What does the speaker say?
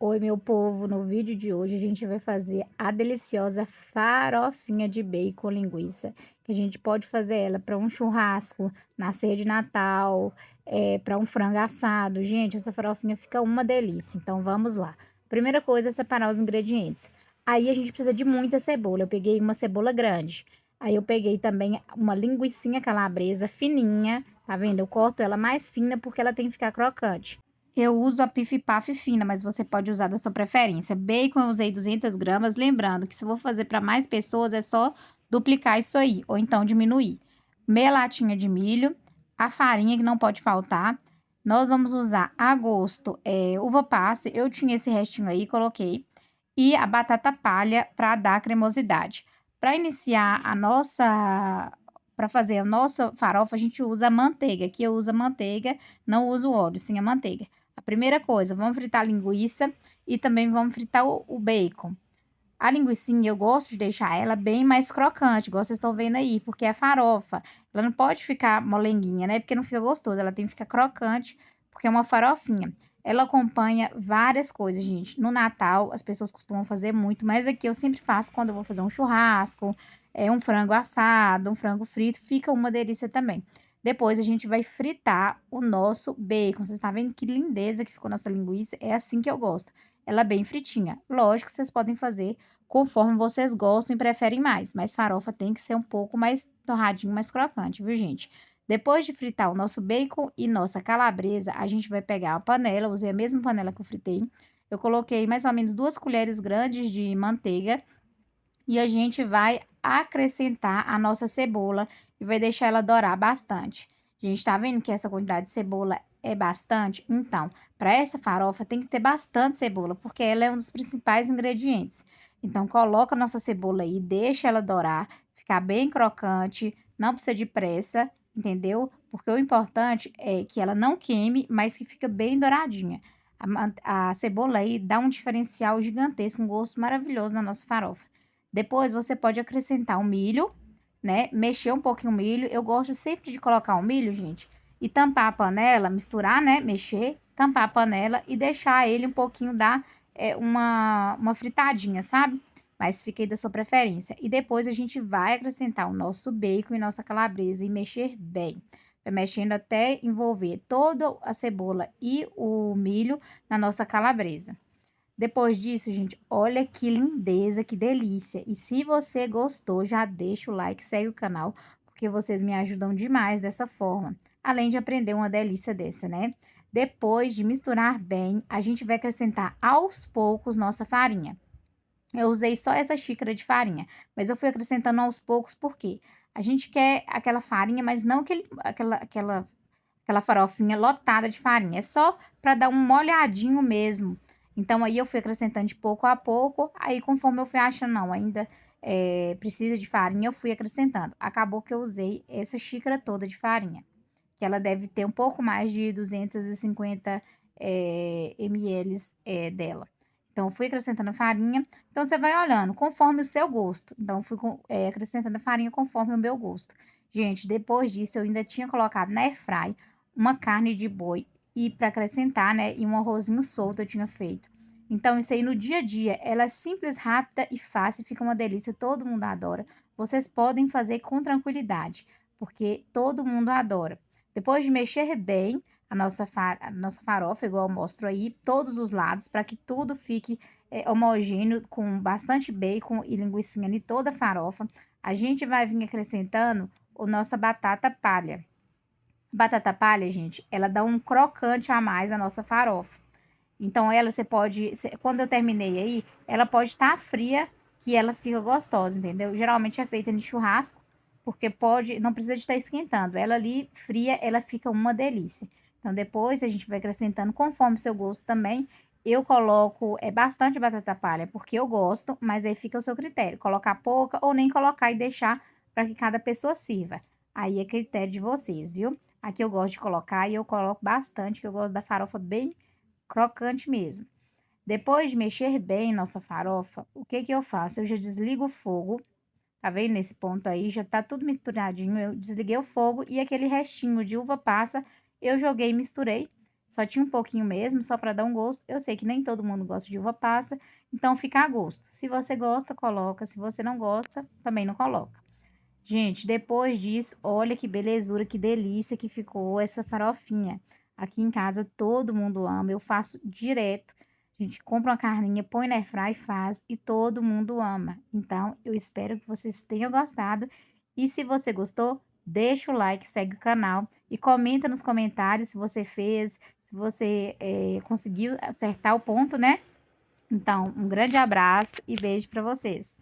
Oi, meu povo. No vídeo de hoje a gente vai fazer a deliciosa farofinha de bacon com linguiça, que a gente pode fazer ela para um churrasco, na ceia de Natal, para um frango assado. Gente, essa farofinha fica uma delícia. Então vamos lá. Primeira coisa é separar os ingredientes. Aí a gente precisa de muita cebola. Eu peguei uma cebola grande. Aí eu peguei também uma linguicinha calabresa fininha, tá vendo? Eu corto ela mais fina porque ela tem que ficar crocante. Eu uso a pif-paf fina, mas você pode usar da sua preferência. Bacon eu usei 200 gramas, lembrando que se eu vou fazer para mais pessoas é só duplicar isso aí, ou então diminuir. Meia latinha de milho, a farinha que não pode faltar. Nós vamos usar a gosto uva passa, eu tinha esse restinho aí, coloquei. E a batata palha para dar cremosidade. Para iniciar para fazer a nossa farofa, a gente usa a manteiga. Aqui eu uso a manteiga, não uso óleo, sim a manteiga. A primeira coisa, vamos fritar a linguiça e também vamos fritar o bacon. A linguicinha, eu gosto de deixar ela bem mais crocante, igual vocês estão vendo aí, porque é farofa. Ela não pode ficar molenguinha, né? Porque não fica gostoso. Ela tem que ficar crocante, porque é uma farofinha. Ela acompanha várias coisas, gente. No Natal, as pessoas costumam fazer muito, mas aqui eu sempre faço quando eu vou fazer um churrasco, um frango assado, um frango frito, fica uma delícia também. Depois a gente vai fritar o nosso bacon. Vocês estão vendo que lindeza que ficou nossa linguiça? É assim que eu gosto. Ela bem fritinha. Lógico que vocês podem fazer conforme vocês gostam e preferem mais, mas farofa tem que ser um pouco mais torradinho, mais crocante, viu, gente? Depois de fritar o nosso bacon e nossa calabresa, a gente vai pegar a panela, usei a mesma panela que eu fritei. Eu coloquei mais ou menos 2 colheres grandes de manteiga e a gente vai acrescentar a nossa cebola e vai deixar ela dourar bastante. A gente tá vendo que essa quantidade de cebola é bastante? Então, para essa farofa tem que ter bastante cebola, porque ela é um dos principais ingredientes. Então, coloca a nossa cebola aí, deixa ela dourar, ficar bem crocante, não precisa de pressa, entendeu? Porque o importante é que ela não queime, mas que fica bem douradinha. A cebola aí dá um diferencial gigantesco, um gosto maravilhoso na nossa farofa. Depois você pode acrescentar o milho, né? Mexer um pouquinho o milho. Eu gosto sempre de colocar o milho, gente, e tampar a panela, misturar, né? Mexer, tampar a panela e deixar ele um pouquinho dar uma fritadinha, sabe? Mas fiquei da sua preferência. E depois a gente vai acrescentar o nosso bacon e nossa calabresa e mexer bem. Vai mexendo até envolver toda a cebola e o milho na nossa calabresa. Depois disso, gente, olha que lindeza, que delícia. E se você gostou, já deixa o like, segue o canal, porque vocês me ajudam demais dessa forma. Além de aprender uma delícia dessa, né? Depois de misturar bem, a gente vai acrescentar aos poucos nossa farinha. Eu usei só essa xícara de farinha, mas eu fui acrescentando aos poucos porque a gente quer aquela farinha, mas não aquela farofinha lotada de farinha. É só para dar um molhadinho mesmo. Então, aí eu fui acrescentando de pouco a pouco. Aí, conforme eu fui achando, não, ainda precisa de farinha, eu fui acrescentando. Acabou que eu usei essa xícara toda de farinha, que ela deve ter um pouco mais de 250 ml dela. Então, eu fui acrescentando a farinha. Então, você vai olhando conforme o seu gosto. Então, eu fui acrescentando a farinha conforme o meu gosto. Gente, depois disso, eu ainda tinha colocado na airfry uma carne de boi e para acrescentar, né, e um arrozinho solto eu tinha feito. Então, isso aí no dia a dia, ela é simples, rápida e fácil, fica uma delícia, todo mundo adora. Vocês podem fazer com tranquilidade, porque todo mundo adora. Depois de mexer bem a nossa farofa, igual eu mostro aí, todos os lados, para que tudo fique homogêneo, com bastante bacon e linguiça em toda a farofa, a gente vai vir acrescentando a nossa batata palha. Batata palha, gente, ela dá um crocante a mais na nossa farofa. Então, ela você pode, quando eu terminei aí, ela pode estar fria, que ela fica gostosa, entendeu? Geralmente é feita em churrasco, porque pode, não precisa de estar esquentando. Ela ali fria, ela fica uma delícia. Então, depois a gente vai acrescentando conforme o seu gosto também. Eu coloco bastante batata palha, porque eu gosto, mas aí fica o seu critério. Colocar pouca ou nem colocar e deixar para que cada pessoa sirva. Aí é critério de vocês, viu? Aqui eu gosto de colocar e eu coloco bastante, que eu gosto da farofa bem crocante mesmo. Depois de mexer bem nossa farofa, o que que eu faço? Eu já desligo o fogo, tá vendo? Nesse ponto aí, já tá tudo misturadinho. Eu desliguei o fogo e aquele restinho de uva passa eu joguei e misturei. Só tinha um pouquinho mesmo, só para dar um gosto. Eu sei que nem todo mundo gosta de uva passa, então fica a gosto. Se você gosta, coloca. Se você não gosta, também não coloca. Gente, depois disso, olha que belezura, que delícia que ficou essa farofinha. Aqui em casa todo mundo ama, eu faço direto. A gente compra uma carninha, põe na airfryer e faz, e todo mundo ama. Então, eu espero que vocês tenham gostado. E se você gostou, deixa o like, segue o canal e comenta nos comentários se você fez, se você conseguiu acertar o ponto, né? Então, um grande abraço e beijo para vocês.